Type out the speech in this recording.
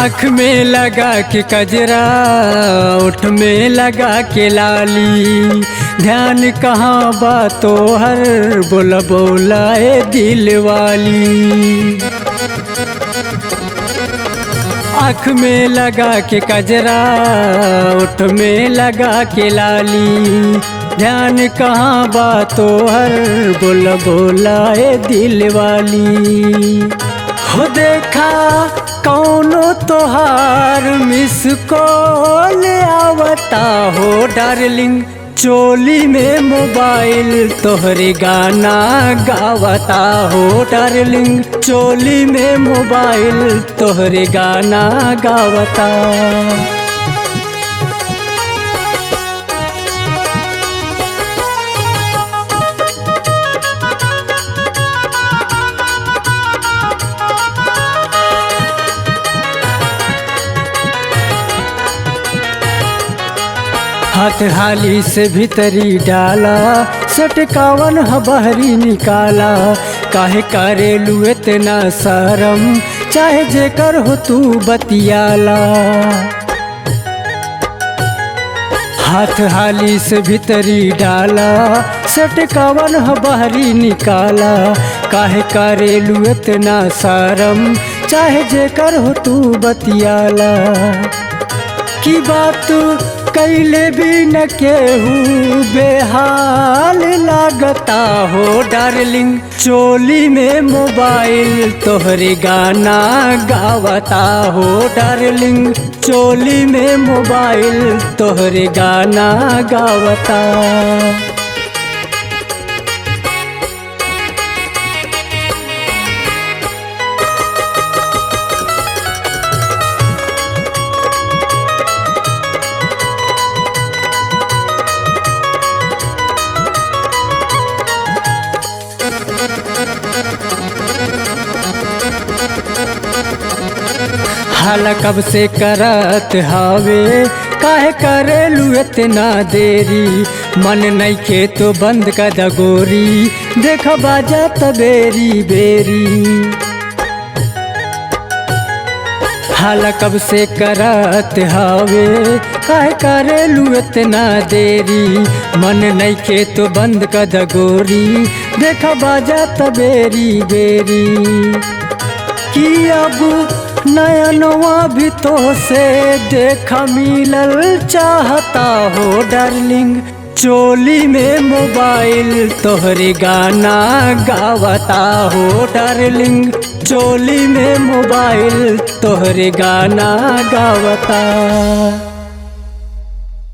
आँख में लगा के कजरा, ओठ में लगा के लाली, ध्यान कहाँ बातों हर बोला बोला ए दिल वाली। आँख में लगा के कजरा, ओठ में लगा के लाली, ध्यान कहाँ बातों हर बोला बोला ए दिल वाली। हो देखा कौनो तोहार मिस कॉल आवता हो डार्लिंग, चोली में मोबाइल तोहरे गाना गावता हो डार्लिंग, चोली में मोबाइल तोहरे गाना गावता। हाथ हाली से भीतरी डाला, सटकावन बहरी निकाला, काहे करेलू इतना शरम, चाहे जेकर हो तू बतियाला। हाथ हाली से भीतरी डाला, सटकावन बहरी निकाला, काहे करेलू इतना शरम, चाहे जेकर हो तू बतियाला। की बात कैले भी न केहू बेहाल लागता हो डार्लिंग, चोली में मोबाइल तोहरे गाना गावता हो डार्लिंग, चोली में मोबाइल तोहरे गाना गावता। हाला कब से करत हावे, काहे करेलू इतना देरी, मन नहीं के तो बंद कर दगोरी, देख बाजा तबेरी बेरी। हाला कब से करत हावे, काहे करेलू इतना देरी, मन नहीं के तो बंद कर दगोरी, देख बाजा तबेरी बेरी। कि अब नयनवा भी तो से देखा मिलल चाहता हो डार्लिंग, चोली में मोबाइल तोहरे गाना गावता हो डार्लिंग, चोली में मोबाइल तोहरे गाना गावता।